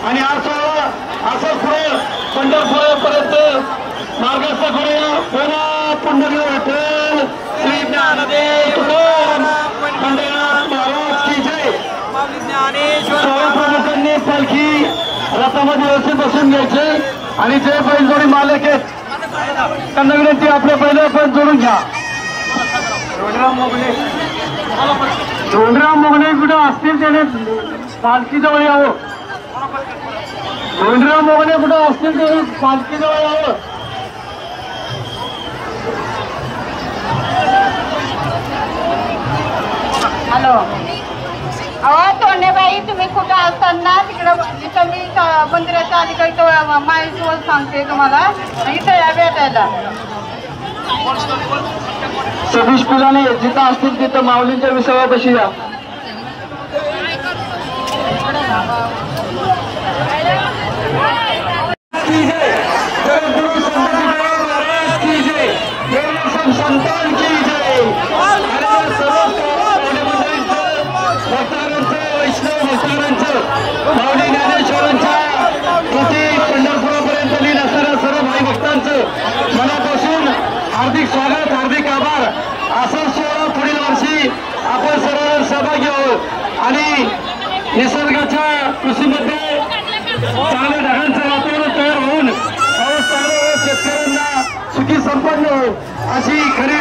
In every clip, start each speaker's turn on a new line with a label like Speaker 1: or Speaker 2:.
Speaker 1: आणि हा सोहळा असं पुढे पंढरपुरापर्यंत मार्गस्थ करूया. पुन्हा पुंडलिक विठ्ठल श्री ज्ञानदेव तुकाराम पंढरीनाथ महाराज की जय. सोळा प्रमुखांनी पालखी रथामध्ये व्यवस्थित बसून घ्यायचे आणि जे बैलजोडी मालक आहेत त्यांना विनंती आपल्या पहिल्या पण जोडून घ्या. धोंडराम मोगले कुठे असतील त्याने पालखीजवळ यावं. धोंडराम मोगले कुठे असतील त्याने पालखीजवळ यावं.
Speaker 2: हॅलो. अहो तोंडेबाई तुम्ही कुठं असताना तिकडं इथं मी मंदिराच्या अलीकडे माहितीवर सांगते तुम्हाला इथं या भेटायला.
Speaker 1: सतीश पिलाने जिथं असतील तिथं माऊलींच्या विसाव्यापाशी या. संतान की जय. वैष्णव भक्तांचं माऊली ज्ञानेश्वरांच्या कृती पंढरपुरापर्यंत लीन असणाऱ्या सर्व भाई भक्तांचं मनापासून हार्दिक स्वागत, हार्दिक आभार. असा सोहळा पुढील वर्षी आपण सर्व सहभागी आहोत आणि निसर्गाच्या कृषीमध्ये चांगल्या ढगांचं वातावरण तयार होऊन पाऊस चालू शेतकऱ्यांना सुखी संपन्न हो अशी खरी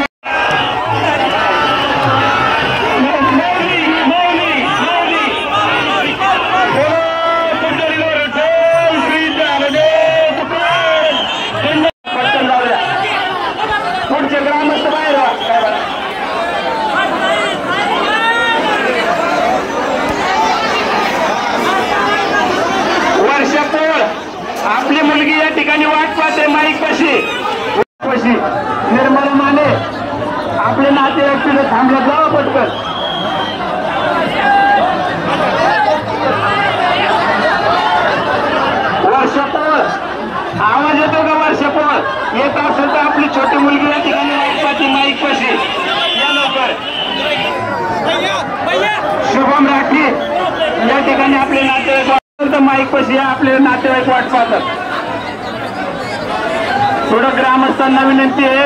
Speaker 1: आपली मुलगी या ठिकाणी वाट पाहते माईक पाशी निर्मला माने आपले नातेवाईक तिथे थांबले जावा पटकन. वर्षापोळ आवाज येतो का? वर्षापोळ येत असेल तर आपली छोटी मुलगी या ठिकाणी वाट पाहते माईक पाशी या लवकर. शुभम राठी या ठिकाणी आपले नातेवाईक माईक पाशी आपले नातेवाईक वाट पाहतात. थोडं ग्रामस्थांना विनंती आहे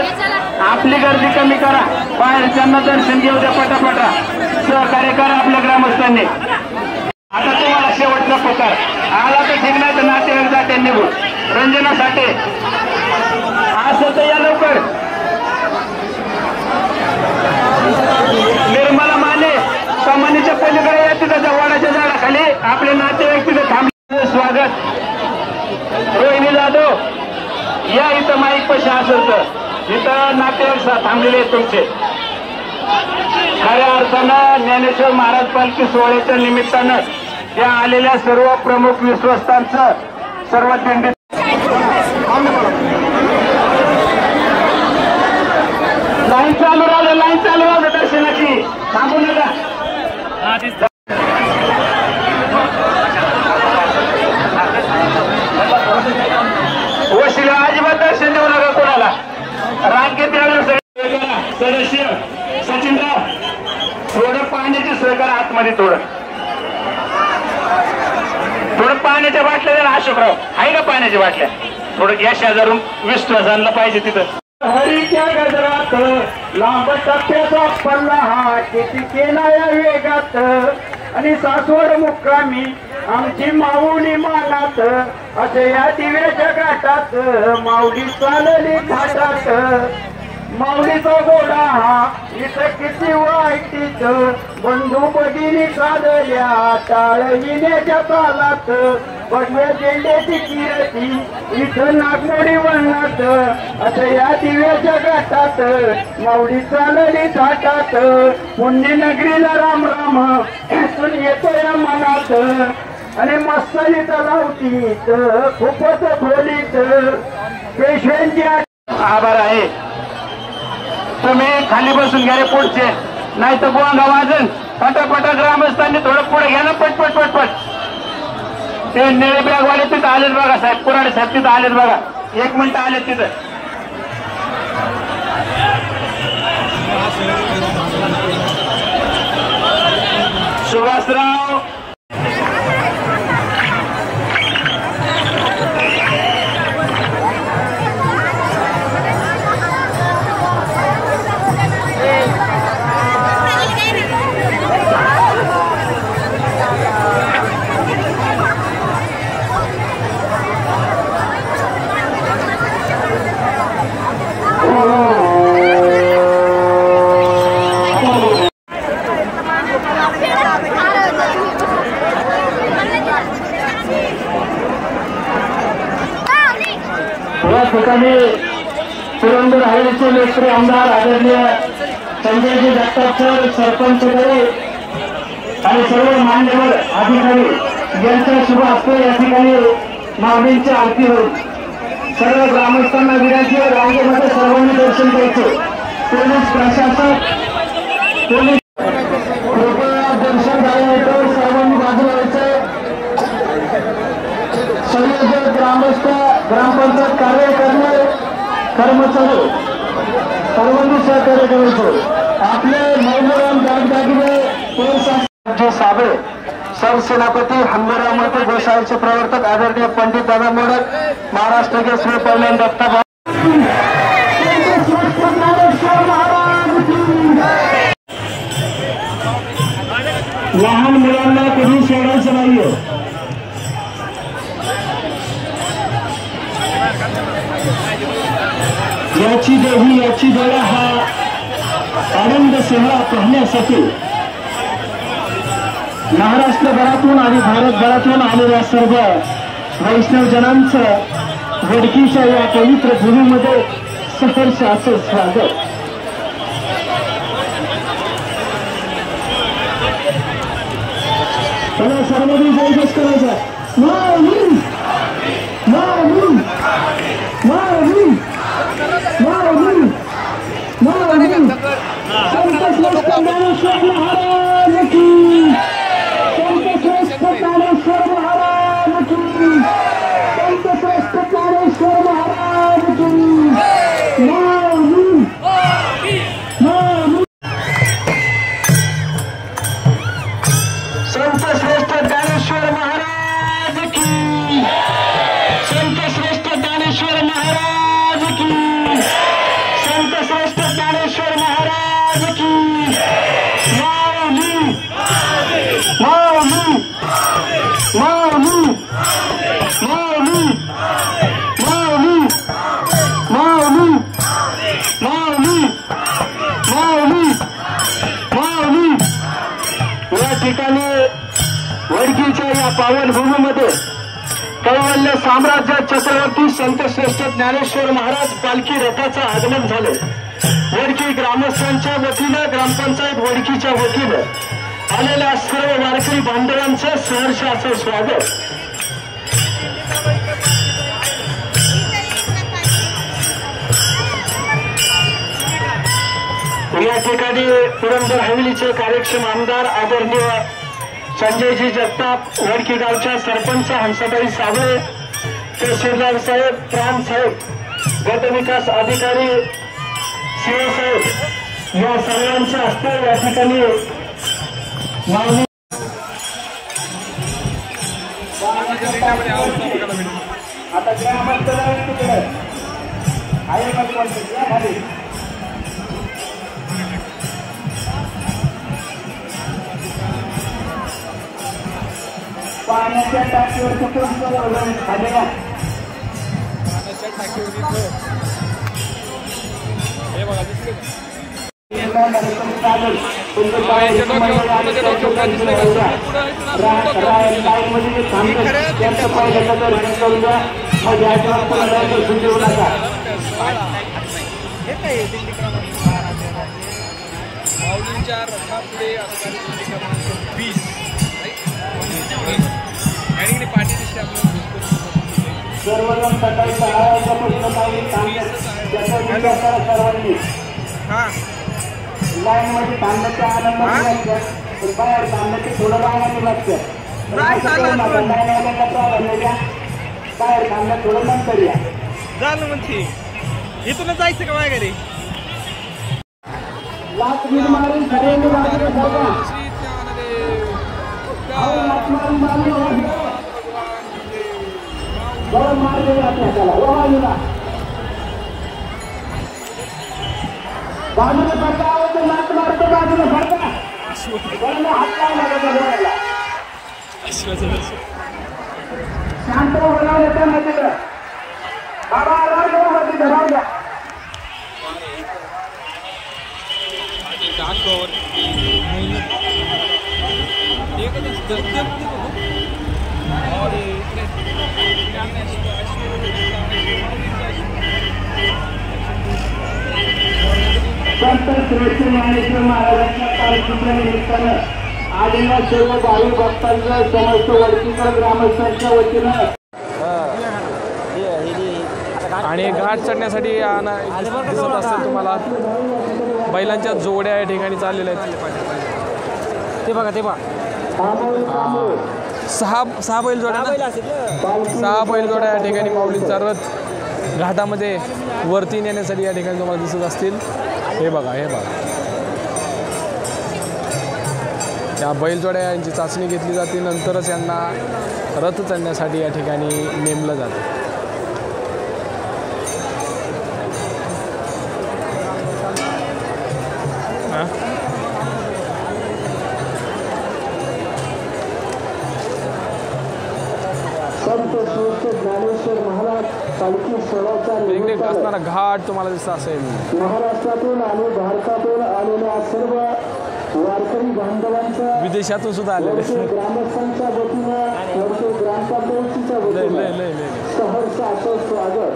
Speaker 1: आपली गर्दी कमी करा, बाहेरच्यांना दर्शन घेऊ द्या पटापटा. सहकार्य करा आपल्या ग्रामस्थांनी. आता तुम्हाला शेवटचा प्रकार आला तर ठीक नाही तर नातेवाईक जाते निघून. रंजना साठे असं तर या लवकर. निर्मला माने कमानीच्या पलीकडे या तिथं वडाच्या झाडाखाली आपले नातेवाईक तिथे थांबले. स्वागत. रोहिणी जाधव या इथं माईक पैसे असेल तर इथं नातेवाईक थांबलेले आहेत तुमचे. खऱ्या अर्थानं ज्ञानेश्वर महाराज पालखी सोहळ्याच्या निमित्तानं या आलेल्या सर्व प्रमुख विश्वस्तांचं सर्व दिंडी लाईन चालू राहिलं दर्शनाची. थांबू नका. वशिला अजिबात दर्शन देऊ नका कोणाला. रांगेत सदस्य सचिनराव थोडं पाण्याची सोय करा आतमध्ये. थोडं पाण्याच्या बाटल्या द्या. अशोकराव आहे का पाण्याच्या बाटल्या? थोडं गॅस शेजारून विश्वास आणला पाहिजे तिथं. हरीच्या गजरात लांब टप्प्याचा पल्ला हा किती केला या वेगात आणि सासवड मुक्कामी आमची माऊली मानात असे या दिव्याच्या घाटात माऊली चालली घाटात. माऊलीचा गोडा हा इथं किती वाईटीत बंधू भगिनी चालल्या टाळविण्याच्या तालात. पडव्या झेंड्याची किरती इथं नागमोडी वळणात असं या दिव्याच्या घाटात माऊली चालली थाटात. पुण्यनगरीला राम राम इथून येतो या मनात आणि मस्तलीत लावतीत खूपच खोलीत पेशव्यांची आभार आहे. तुम्ही खाली बसून घ्या रे पुढचे नाही तर गोंगा वाजन. पटापटा ग्रामस्थांनी थोडं पुढे घ्या ना पटपट. ते निळे बॅगवाले तिथं आलेत बघा साहेब. कुराडे साहेब तिथं आलेत बघा. 1 मिनिट आलेत तिथं. सुभाषराव या ठिकाणी पुरंदर हवेलीचे नेत्री आमदार आदरणीय संजयजी जगताप सर, सरपंच आणि सर्व मान्यवर अधिकारी यांच्या शुभ हस्ते या ठिकाणी मागणीची आरती होईल. सर्व ग्रामस्थांना विनंती आहे, रांगेमध्ये सर्वांनी दर्शन द्यायचे. पोलीस प्रशासक, पोलीस कृपया दर्शन झाल्यानंतर सर्वांनी बाजूला व्हायचे. संयोजक, ग्रामस्थ, ग्रामपंचायत कार्यकर्ते, कर्मचारी सर्वांनी सहकार्य करायचं. आपले मौल्यवान दागदागिने पोलीस साबळे, सरसेनापती हंबीरराव मोहिते गोसाळीचे प्रवर्तक आदरणीय पंडित दादा मोडक, महाराष्ट्र केसरी पहिलवान दत्ता लहान मुलांना कधी सोडायचं नाहीये. याची देवी याची दया हा आनंद सोहळा पाहण्यासाठी महाराष्ट्रभरातून आणि भारतभरातून आलेल्या सर्व वैष्णवजनांचं वडकीच्या या पवित्र भूमीमध्ये सहर्ष असं स्वागत. त्याला सर्वांनी जयघोष करायचा. माऊली माऊली माऊली माऊली माऊली. संत श्रेष्ठ ज्ञानेश्वर महाराज की, संत श्रेष्ठ ज्ञानेश्वर महाराज की, संत श्रेष्ठ ज्ञानेश्वर महाराज की. माऊली माऊली. संत श्रेष्ठ ज्ञानेश्वर महाराज की, संत श्रेष्ठ ज्ञानेश्वर महाराज की, संत श्रेष्ठ ज्ञानेश्वर महाराज की. माऊली माऊली माऊली माऊली माऊली माऊली माऊली माऊली माऊली. या ठिकाणी वडकीच्या या पावन भूमीमध्ये कैवल्य साम्राज्य चक्रवर्ती संत श्रेष्ठ ज्ञानेश्वर महाराज पालखी रथाचं आगमन झालं. वडकी ग्रामस्थांच्या वतीनं, ग्रामपंचायत वडकीच्या वतीनं आलेल्या सर्व वारकरी बांधवांचं सहर्ष असं स्वागत. या ठिकाणी पुरंदर हवेलीचे कार्यक्षम आमदार आदरणीय संजयजी जगताप, वडकी गावच्या सरपंच हंसाबाई साबळे, तहसीलदार साहेब, प्राण साहेब, गटविकास अधिकारी शिवसाहेब या सर्वांच्या हस्ते या ठिकाणी मागणी. आता ग्रामस्थ तिकडे आहे खाली पाण्याच्या टाकीवर कुठून खाली या. सर्वजण सकाळी 6 वाजल्यापासून सर्वांनी लाईन मध्ये थांबण्याच्या आनंदात बाहेर थांबण्याचे थोडं लाईन लागतं. बाहेर थांबण्यात थोडं नंतर या
Speaker 3: झालं म्हणते. इथूनच जायचं का माझ्या घरी?
Speaker 1: लाच मारून सगळ्यांनी बाजूला जागा लाच मारून बरं मार्ग जाते त्याला बाजूला बाजूला पडता आवडतं. लाच मारतो बाजूला पडता बरं हात लावला बोलायला शांत बोलावं येतं ना तिकडं. बाबा राहू तिथं राहू द्या.
Speaker 3: और
Speaker 1: संत श्रेष्ठ ज्ञानेश्वर महाराजांच्या पालखीच्या निमित्तानं आलेल्या सर्व भाविक भक्तांचं समस्त वडकीकर ग्रामस्थांच्या वतीनं
Speaker 4: आणि घाट चढण्यासाठी दिसत असतात तुम्हाला बैलांच्या जोड्या या ठिकाणी चाललेल्या आहेत. ते बघा सहा बैलजोड्या ना, 6 बैलजोड्या या ठिकाणी माऊलींचा रथ घाटामध्ये वरती नेण्यासाठी या ठिकाणी तुम्हाला दिसत असतील. हे बघा त्या बैलजोड्या यांची चाचणी घेतली जाते, नंतरच यांना रथ चढण्यासाठी या ठिकाणी नेमलं जातं.
Speaker 1: संत श्रेष्ठ ज्ञानेश्वर महाराज पालखी सोहळ्याच्या
Speaker 4: वेगवेगळे असणारा घाट तुम्हाला दिसत असेल.
Speaker 1: महाराष्ट्रातून आणि भारतातून आलेल्या सर्व वारकरी बांधवांचा
Speaker 4: विदेशातून सुद्धा आलेले
Speaker 1: ग्रामस्थांच्या वतीनं ग्रामपंचायतीच्या वतीनं सहर्ष असं स्वागत.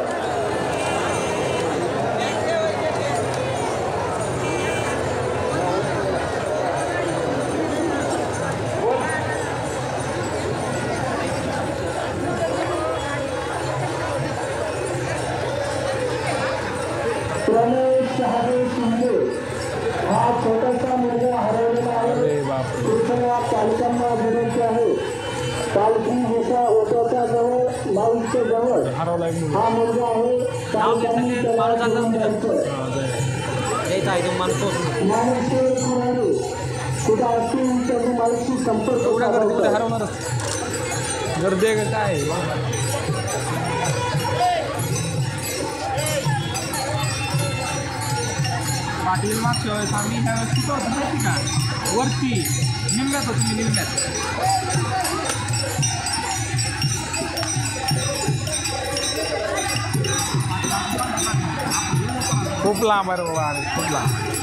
Speaker 1: हा छोटासा मुलगा हरवलेला आहे. कृष्णा पालकांना विनंती आहे, पालखी जसा ओट्याच्या जवळ माऊलीच्या जवळ हा मुलगा आहे. ज्ञानेश्वर कुराडे कुठं असतील त्यांनी माऊलीशी संपर्क
Speaker 4: गर्दी काय
Speaker 3: पाटील मागच्या वेळेस आम्ही ह्या वेळेस कुठं होतं माहिती का, वरती निम्म्यात होतो मी निम्म्यात.
Speaker 4: खूप लांब आहे बाबा, खूप लांब.